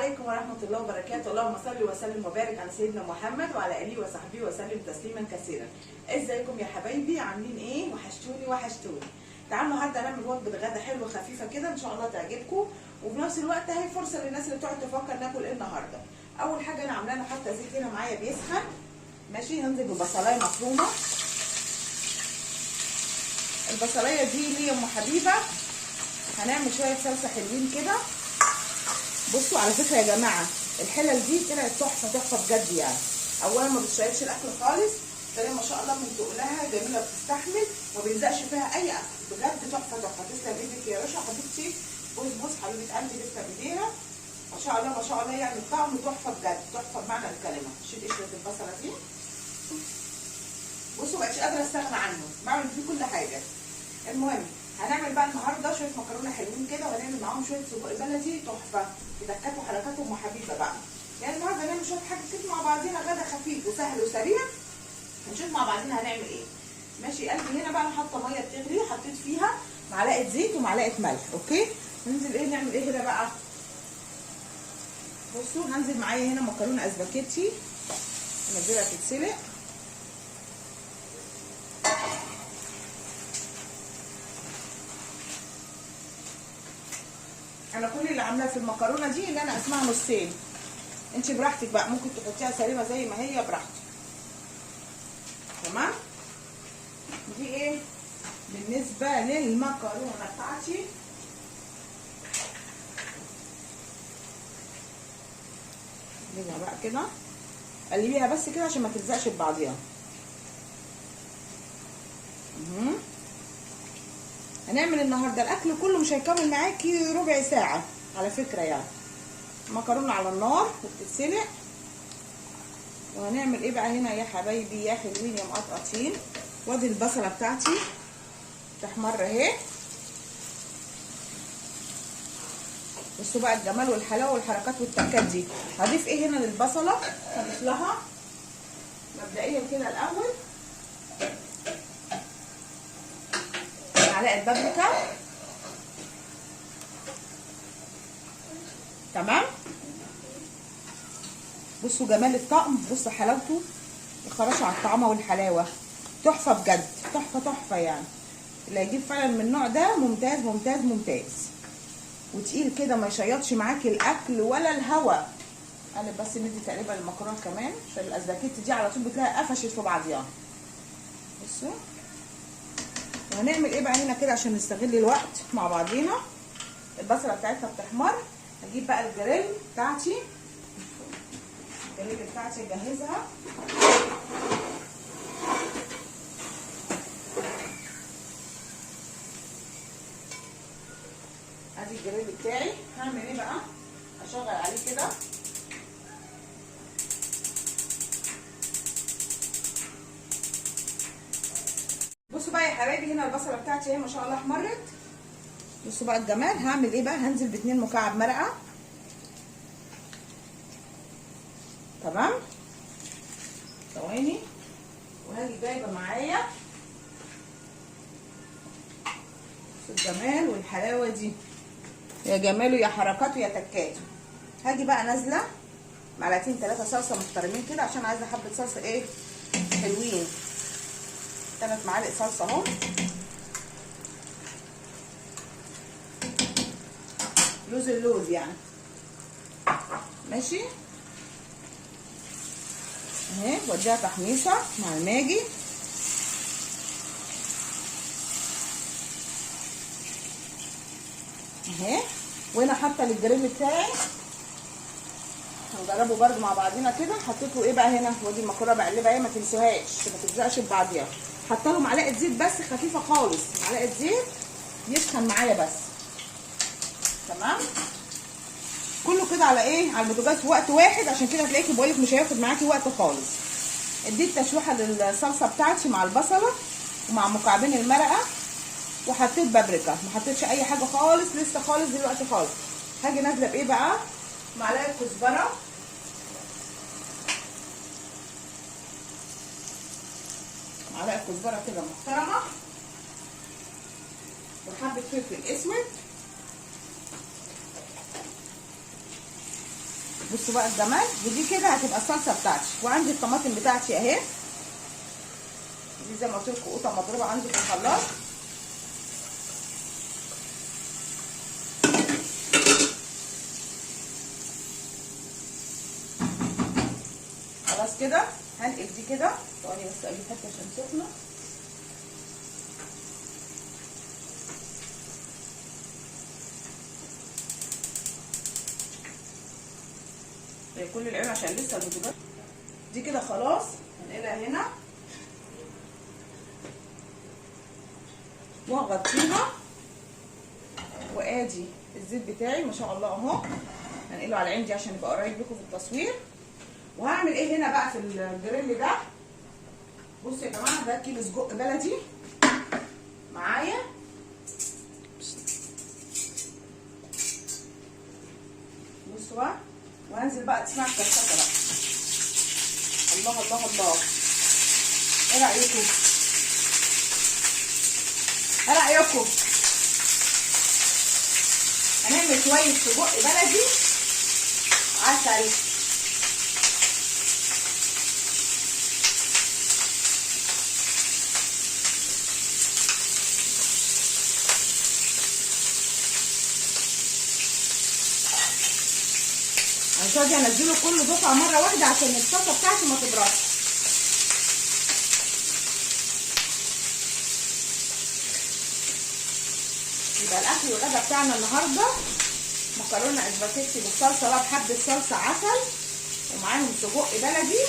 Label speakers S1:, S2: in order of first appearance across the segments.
S1: عليكم ورحمة الله وبركاته. اللهم صل وسلم وبارك على سيدنا محمد وعلى آله وصحبه وسلم تسليما كثيرا. ازيكم يا حبايبي؟ عاملين ايه؟ وحشتوني. تعالوا النهارده نعمل وجبة غدا حلوة خفيفة كده ان شاء الله تعجبكم، وفي نفس الوقت اهي فرصة للناس اللي بتقعد تفكر ناكل ايه النهارده. أول حاجة أنا عاملاها حاطة زيت هنا معايا بيسخن، ماشي. هنزل ببصلاية مفرومة. البصلاية دي ليه يا ام حبيبة؟ هنعمل شوية صلصة حلوين كده. بصوا على فكره يا جماعه الحلل دي طلعت تحفه بجد يعني. اولا ما بتشربش الاكل خالص، ثانيا ما شاء الله من تقلها جميله بتستحمل وما بيلزقش فيها اي اكل، بجد تحفه. تسلم ايدك يا رشا حبيبتي. بص حبيبه قلبي تسلم ايديها ما شاء الله يعني الطعم تحفه بجد، تحفه بمعنى الكلمه. شيل قشره البصله دي. بصوا مبقتش قادره استغنى عنه، بعمل فيه كل حاجه. المهم هنعمل بقى النهارده شويه مكرونه حلوين كده، وهنعمل معاهم شويه سجق بلدي تحفه يدكتوا حركاتهم وحبيبه بقى. يعني النهارده هنعمل شويه حاجات كده مع بعضينا، غدا خفيف وسهل وسريع. هنشوف مع بعضينا هنعمل ايه. ماشي قلبي. هنا بقى انا حاطه ميه بتغلي، حطيت فيها معلقه زيت ومعلقه ملح. اوكي ننزل ايه نعمل ايه هنا بقى. بصوا هنزل معايا هنا مكرونه اسباجيتي انزلها تتسلق. انا كل اللي عاملاه في المكرونه دي ان انا اقسمها نصين. انت براحتك بقى، ممكن تحطيها سليمه زي ما هي براحتك. تمام. دي ايه بالنسبه للمكرونه بتاعتي. نجيبها بقى كده، قلبيها بس كده عشان ما تلزقش ببعضيها. هنعمل النهارده الاكل كله مش هيكمل معاكي ربع ساعه على فكره يعني. مكرونه على النار وبتتسلق. وهنعمل ايه بقى هنا يا حبايبي يا حلوين يا مقطقطين. وادي البصله بتاعتي تحمر اهي. بصوا بقى الجمال والحلاوه والحركات والتكات دي. هضيف ايه هنا للبصله؟ هضيف لها مبدئيا كده الاول معلقه بابريكا. تمام. بصوا جمال الطقم، بصوا حلاوته، الخراشة على الطعمه والحلاوه تحفه بجد، تحفه يعني. اللي هيجيب فعلا من النوع ده ممتاز وتقيل كده، ما يشيطش معاكي الاكل ولا الهوا. قلب بس ندي تقريبا المكرونه كمان عشان الاسباجيتي دي على طول بتلاقيها قفشت في بعضيها. بصوا وهنعمل ايه بقى هنا كده عشان نستغل الوقت مع بعضينا. البصله بتاعتها بتحمر. هجيب بقى الجريل بتاعتي اجهزها. ادي الجريل بتاعي. هعمل ايه بقى؟ اشغل عليه كده. بصوا بقى يا حبايبي هنا البصله بتاعتي اهي ما شاء الله احمرت. بصوا بقى الجمال. هعمل ايه بقى؟ هنزل ب2 مكعب مرقه. تمام. ثواني. وهاجي جايبه معايا الجمال والحلاوه دي، يا جماله يا حركاته يا تكاته. هاجي بقى نازله معلقتين 3 صلصه محترمين كده عشان عايزه حبه صلصه ايه حلوين. 3 معالق صلصه اهو. اللوز يعني. ماشي اهي. وديها تحميصه مع الماجي. اهي. وهنا حاطه للجريل بتاعي، هنجربه برده مع بعضينا كده. حطيت له ايه بقى هنا؟ ودي المكرونه بقلبها اهي ما تنسوهاش ما تلزقش ببعضيها. حاطه له معلقه زيت بس خفيفه خالص، معلقه زيت يسخن معايا بس. تمام. كله كده على ايه؟ على البوتاجاز في وقت واحد، عشان كده هتلاقيكي بقولك مش هياخد معاكي وقت خالص. اديت تشويحه للصلصه بتاعتي مع البصله ومع مكعبين المرقه، وحطيت بابريكا. ما حطيتش اي حاجه خالص لسه خالص دلوقتي خالص. هاجي نازله بايه بقى؟ معلقه كزبره، معلقه كزبره كده محترمه، وحبه فلفل اسود، بصوا بقى الجمال. ودي كده هتبقى الصلصه بتاعتي. وعندي الطماطم بتاعتي اهي، دي زي ما قلت لكم قطع مضروبه عندي في الخلاط. خلاص كده هنقل دي كده. ثواني بس اجيب حته عشان سخنه. كل العين عشان لسه البوتاجاز. دي كده خلاص هنقلها هنا وهغطيها. وادي الزيت بتاعي ما شاء الله اهو، هنقله على العين دي عشان يبقى قريب لكم في التصوير. وهعمل ايه هنا بقى في الجريل ده؟ بصوا يا جماعه، ده كيلو سجق بلدي معايا. بصوا بقى، وهنزل بقى تسمع الكشكشه بقى. الله الله الله، ايه رايكم؟ ايه رايكم؟ هنعمل شويه سجق بلدي عسل. مش راضيه انزله كله دفعه مره واحده عشان الصلصه بتاعتي ما تبردش. يبقى الاكل الغدا بتاعنا النهارده مكرونه اسباجيتي بالصلصه بقى بحبه صلصه عسل، ومعاهم سجق بلدي.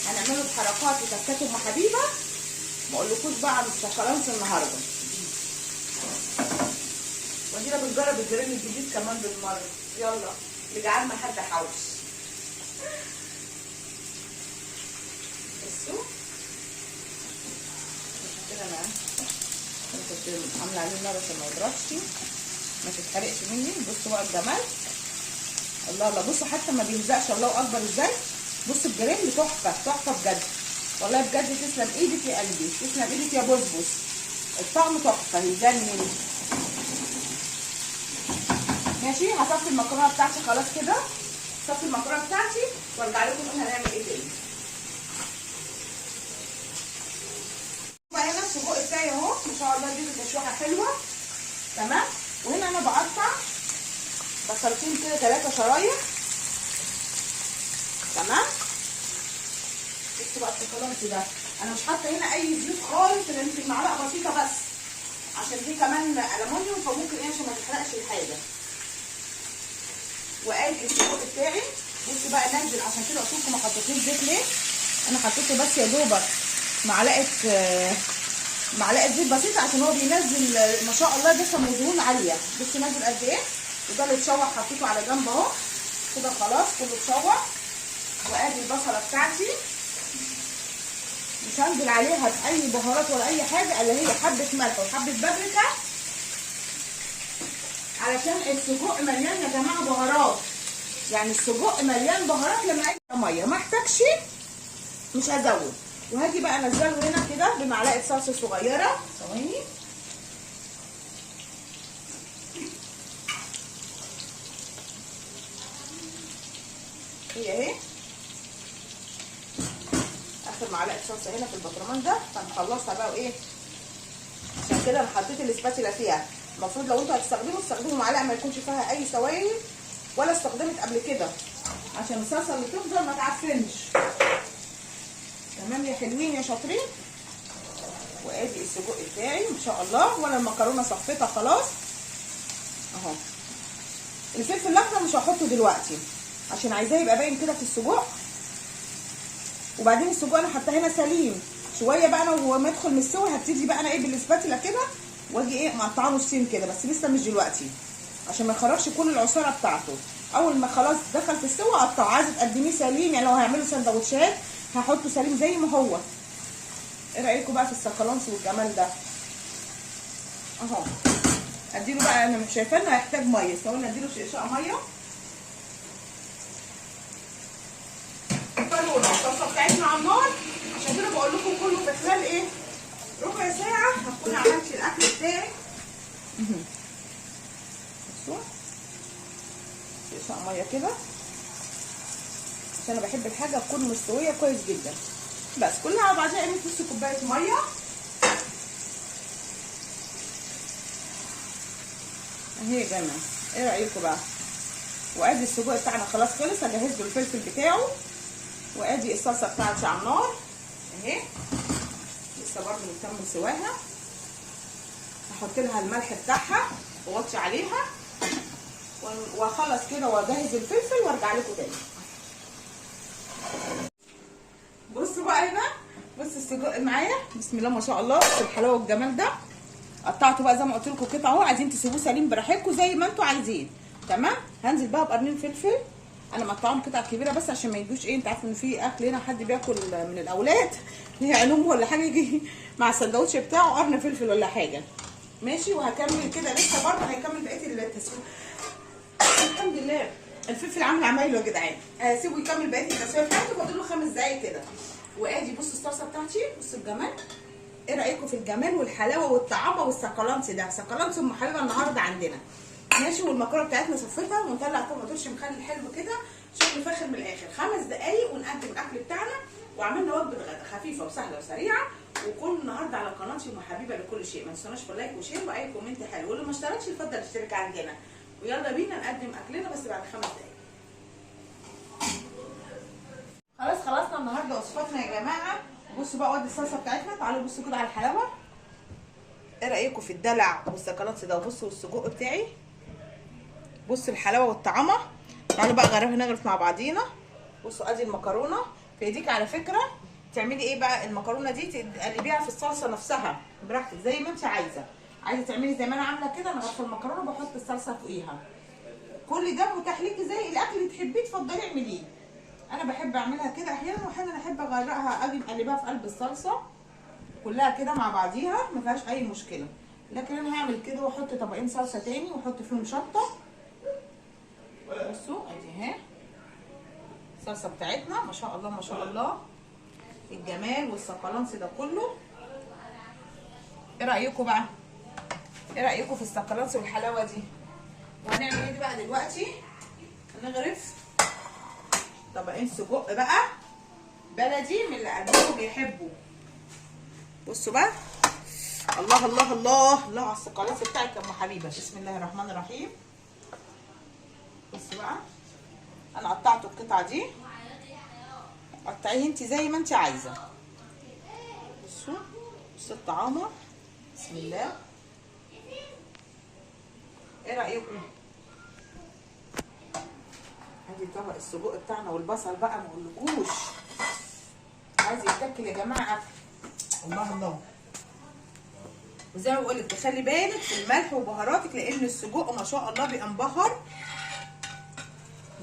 S1: هنعمله بحركات وتكات ام حبيبه. ما اقولكوش بقى على السكالانس النهارده. ودينا بنجرب الجريل الجديد كمان بالمره. يلا اللي جعان ما حد حوش. بصوا كده انا كنت عامله عليه النار عشان ما يضربش ما تتحرقش مني. بصوا بقى الجمال. الله الله، بصوا حتى ما بيلزقش. الله اكبر ازاي. بصوا الجريل تحفه تحفه بجد والله بجد. تسلم ايدك يا قلبي، تسلم ايدك يا بسبس. الطعم تحفه يجنن. ماشي، هصفي المكرونه بتاعتي خلاص كده. صفي المكرونه بتاعتي وارجع لكم نقول هنعمل ايه تاني. بقى هنا السجق بتاعي اهو ما شاء الله، دي تشويحه حلوه تمام. وهنا انا بقطع بصلتين كده 3 شرايح تمام. بصوا بقى الشوكولاته ده انا مش حاطه هنا اي زيت خالص، انا يمكن معلقه بسيطه بس عشان دي كمان ألمونيوم فممكن ايه عشان ما تحرقش الحاجه. وادي السجق بتاعي. بصوا بقى ننزل عشان كده قلت لكم ما حطيتوش زيت ليه. انا حطيته بس يا دوبك معلقه زيت بسيطه عشان هو بينزل ما شاء الله دسم ودهون عاليه. بصوا نازل قد ايه. وده اللي اتشوح حطيته على جنب اهو كده خلاص كله اتشوح. وادي البصله بتاعتي مش هنزل عليها باي بهارات ولا اي حاجه الا هي حبه ملح وحبه بابريكا علشان السجق مليان يا جماعه بهارات. يعني السجق مليان بهارات. لما اجي ميه ما احتاجش مش هزود. وهاجي بقى انزله هنا كده بمعلقه صلصه صغيره. ثواني هي اهي اخر معلقه صلصه هنا في البطرمان ده. هنخلصها بقى وايه. عشان كده انا حطيت الاسباتيلا فيها. المفروض لو انتوا هتستخدموا معلقه ما يكونش فيها اي سوائل ولا استخدمت قبل كده عشان الصلصه اللي تفضل ما تعفنش. تمام يا حلوين يا شاطرين. وادي السجق بتاعي ما شاء الله. وانا المكرونه صفيتها خلاص اهو. الفلفل الاخضر مش هحطه دلوقتي عشان عايزاه يبقى باين كده في السجق. وبعدين السجق انا حاطاه هنا سليم شويه بقى. انا وهو ما يدخل من السوا هبتدي بقى انا ايه بالاسباتيلا كده واجي ايه مقطعاه نصين كده، بس لسه مش دلوقتي عشان ما يخرجش كل العصاره بتاعته. اول ما خلاص دخل في السوا اقطعه. عايزه تقدميه سليم يعني لو هيعملوا سندوتشات هحطه سليم زي ما هو. ايه رايكم بقى في السكالانس والجمال ده اهو. اديله بقى انا مش شايفاه انه هيحتاج ميه. استنى اديله شقشقه ميه. الصلصه بتاعتنا على النار عشان كده بقول لكم كله في خلال ايه ربع ساعه هكون عملت الاكل بتاعي. بصوا شقشقه ميه كده عشان انا بحب الحاجه تكون مستويه كويس جدا. بس كلها على بعضها اعمل نص كوبايه ميه اهي يا جماعه. ايه رايكم بقى؟ وادي السجق بتاعنا خلاص خلص، هجهز له الفلفل بتاعه، وادي الصلصه بتاعتي على النار اهي لسه برضه بتكمل سواها. هحط لها الملح بتاعها واغطي عليها واخلص كده واجهز الفلفل وارجع لكم تاني. بصوا بقى هنا، بصوا السجق معايا بسم الله ما شاء الله. بصوا الحلاوه والجمال ده. قطعته بقى زي ما قلت لكم قطع اهو، عايزين تسيبوه سليم براحتكم زي ما انتوا عايزين. تمام. هنزل بقى بقرنين فلفل، انا مقطعهم قطع كبيره بس عشان ما يجوش ايه، انت عارف ان في اكل هنا حد بياكل من الاولاد هي عينهم ولا حاجه يجي مع السندوتش بتاعه قرن فلفل ولا حاجه. ماشي. وهكمل كده لسه برضه هيكمل بقيه التسويه. الحمد لله الفلفل عامل عمايله يا جدعان. هسيبه يكمل بقيه التسويه بتاعته، فاضل له 5 دقايق كده. وادي بصوا الصلصه بتاعتي، بصوا الجمال. ايه رايكم في الجمال والحلاوه والطعامه والسكالانس ده؟ سكالانس ام حبيبه النهارده عندنا. ماشي. والمكرونه بتاعتنا صفيتها ونطلع طماطمش مخلل حلو كده، شغل فاخر من الاخر. 5 دقايق ونقدم الاكل بتاعنا، وعملنا وجبه غدا خفيفه وسهله وسريعه. وكل النهارده على قناتي ام حبيبه لكل شيء. ما تنسوناش في اللايك وشير واي كومنت حلو، واللي ما اشتركش يفضل يشترك عندنا. ويلا بينا نقدم اكلنا بس بعد 5 دقايق. خلاص خلصنا النهارده وصفاتنا يا جماعه. بصوا بقى ودي الصلصه بتاعتنا، تعالوا بصوا كده على الحلاوه. ايه رايكم في الدلع والسكالانس ده؟ وبصوا السجق بتاعي، بصوا الحلاوه والطعامه. تعالوا بقى نغرف مع بعضينا. بصوا ادي المكرونه في ايديك على فكره. تعملي ايه بقى المكرونه دي؟ تقلبيها في الصلصه نفسها براحتك زي ما انت عايزه. عايزه تعملي زي ما انا عامله كده، انا غرفه المكرونه بحط الصلصه فوقيها. كل ده متاح ليكي زي الاكل اللي تحبيه تفضلي اعمليه. انا بحب اعملها كده احيانا، واحيانا احب اغرقها اجي مقلباها في قلب الصلصه كلها كده مع بعضيها، ما فيهاش اي مشكله. لكن انا هعمل كده واحط طبقين صلصه تاني واحط فيهم شطه. بصوا ادي اهي الصلصه بتاعتنا ما شاء الله ما شاء الله. الجمال والسكالانس ده كله. ايه رايكم بقى؟ ايه رايكم في السكالانس والحلاوه دي؟ وهنعمل ايه بقى دلوقتي؟ هنغرف طبقين سجق بقى بلدي من اللي قلبكم بيحبوا. بصوا بقى، الله الله الله الله على السكالانس بتاعك يا ام حبيبه. بسم الله الرحمن الرحيم. بصوا بقى، انا قطعت القطعه دي، قطعيه انت زي ما انت عايزه. بصوا بصوا الطعامه بسم الله. ايه رايكم؟ ادي طبق السجق بتاعنا والبصل بقى ما اقولكوش عايز يتاكل يا جماعه اكل. الله الله. وزي ما بقول لك تخلي بالك في الملح وبهاراتك، لان السجق ما شاء الله بينبهر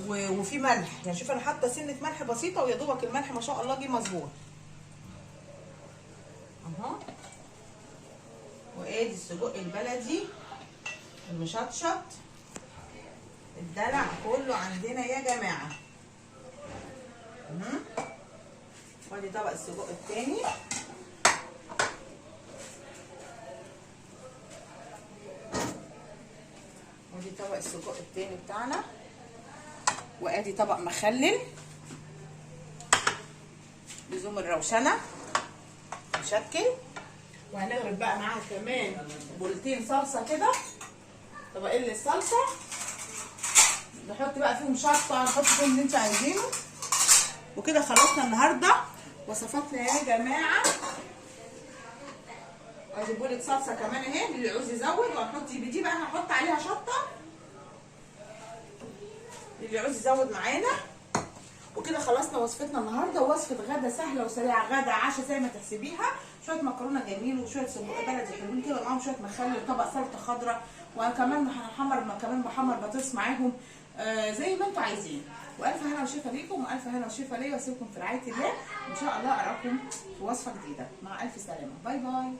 S1: وفي ملح. يعني شوف انا حاطه سنه ملح بسيطه ويا دوبك الملح ما شاء الله جه مظبوط اهو. وادي السجق البلدي المشطشط الدلع كله عندنا يا جماعه. وادي طبق السجق التاني. ودي طبق السجق التاني بتاعنا. وادي طبق مخلل لزوم الروشنه مشكل. وهنغرف بقى معاها كمان بولتين صلصه كده، طبقين للصلصه نحط بقى فيهم شطه، نحط فيهم اللي انتوا عايزينه. وكده خلصنا النهارده وصفاتنا يا جماعه. ادي بولة صلصه كمان اهي اللي عاوز يزود، وهنحط بدي بقى هنحط عليها شطه اللي عاوز يزود معانا. وكده خلصنا وصفتنا النهارده. وصفه غدا سهله وسريعه، غدا عشاء زي ما تحسبيها. شويه مكرونه جميل وشويه سجق بلدي حلوين كده، ومعاهم شويه مخلل، طبق سلطه خضراء، وكمان هنحمر كمان بحمر بطاطس معاهم زي ما انتوا عايزين. والف هنا وشفا ليكم والف هنا وشفا ليا، واسيبكم في رعايه الله. ان شاء الله اراكم في وصفه جديده. مع الف سلامه. باي باي.